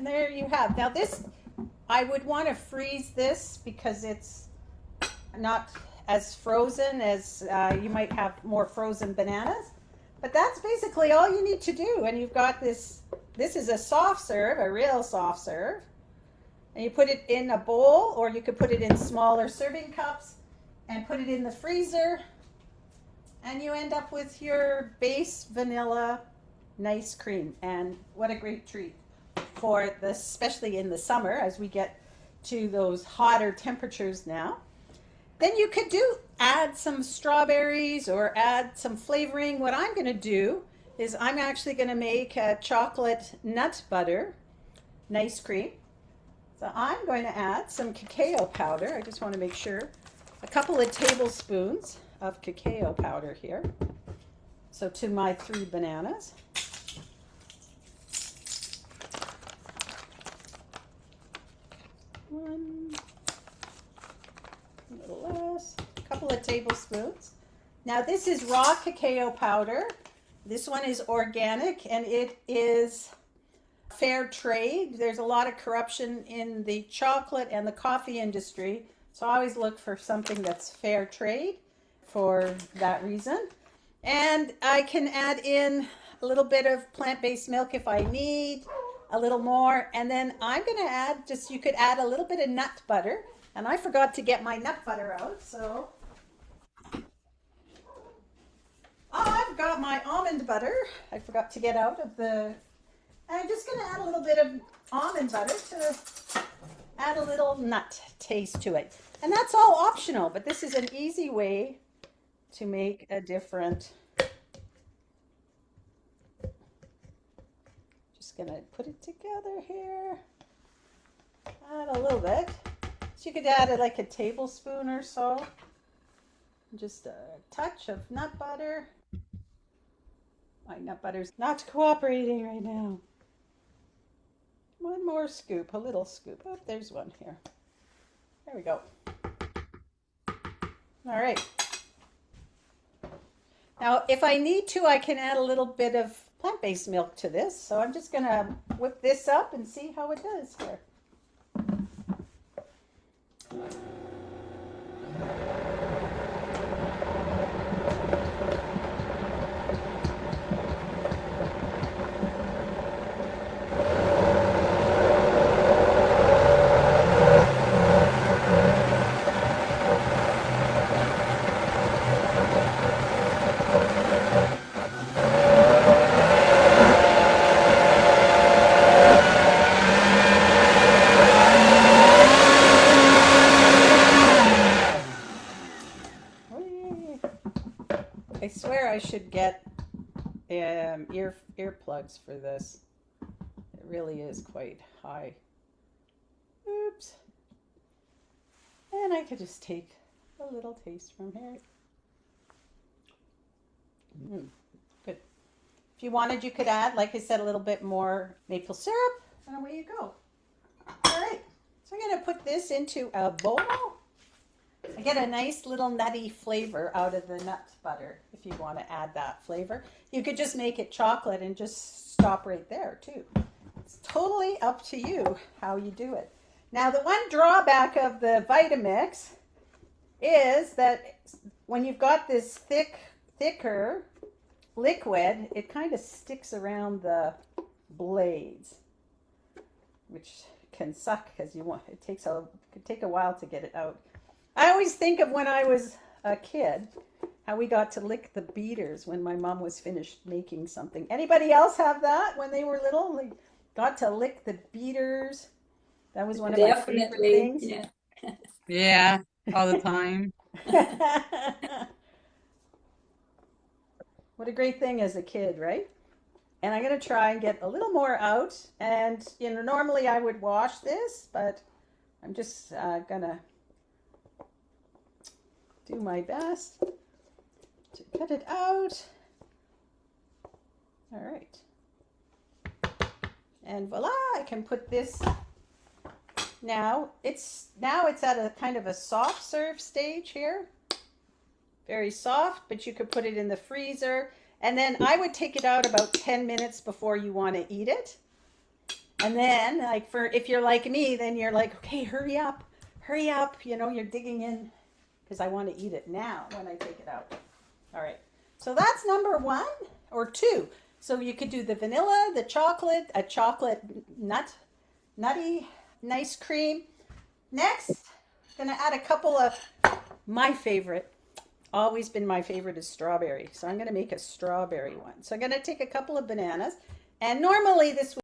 And there you have. Now this, I would want to freeze this because it's not as frozen as you might have more frozen bananas. But that's basically all you need to do. And you've got this, this is a soft serve, a real soft serve. And you put it in a bowl, or you could put it in smaller serving cups and put it in the freezer. And you end up with your base vanilla nice cream. And what a great treat for this, especially in the summer as we get to those hotter temperatures now. Then you could add some strawberries or add some flavoring. What I'm going to do is I'm actually going to make a chocolate nut butter nice cream. So I'm going to add some cacao powder. I just want to make sure. A couple of tablespoons of cacao powder here. So to my 3 bananas. One, a little less, a couple of tablespoons. Now this is raw cacao powder. This one is organic and it is fair trade. There's a lot of corruption in the chocolate and the coffee industry. So I always look for something that's fair trade for that reason. And I can add in a little bit of plant-based milk if I need, a little more. And then I'm going to add, you could add a little bit of nut butter. And I forgot to get my nut butter out, so I've got my almond butter. I forgot to get out of the, I'm just going to add a little bit of almond butter to add a little nut taste to it. And that's all optional, but this is an easy way to make a different. Just going to put it together here. Add a little bit. So you could add like a tablespoon or so. Just a touch of nut butter. My nut butter's not cooperating right now. One more scoop, a little scoop. Oh, there's one here. There we go. All right. Now, if I need to, I can add a little bit of plant-based milk to this. So I'm just going to whip this up and see how it does here. I swear I should get earplugs for this. It really is quite high. Oops. And I could just take a little taste from here. Good. If you wanted, you could add, like I said, a little bit more maple syrup, and away you go. All right. So I'm going to put this into a bowl. I get a nice little nutty flavor out of the nut butter if you want to add that flavor. You could just make it chocolate and just stop right there too. It's totally up to you how you do it. Now the one drawback of the Vitamix is that when you've got this thicker liquid, it kind of sticks around the blades, which can suck because it could take a while to get it out. I always think of when I was a kid, how we got to lick the beaters when my mom was finished making something. Anybody else have that when they were little? They got to lick the beaters. That was one of my favorite things. Yeah. Yeah, all the time. What a great thing as a kid, right? And I'm going to try and get a little more out. And, normally I would wash this, but I'm just going to do my best to cut it out. All right. And voila, I can put this. Now it's at a kind of a soft serve stage here. Very soft, but you could put it in the freezer. And then I would take it out about 10 minutes before you want to eat it. And then, like, for if you're like me, then you're like, okay, hurry up, hurry up. You know, you're digging in because I want to eat it now when I take it out. All right. So that's number 1 or 2. So you could do the vanilla, the chocolate, a chocolate nutty, nice cream. Next, I'm gonna add a couple of my favorite. Always been my favorite is strawberry. So I'm gonna make a strawberry one. So I'm gonna take a couple of bananas, and normally this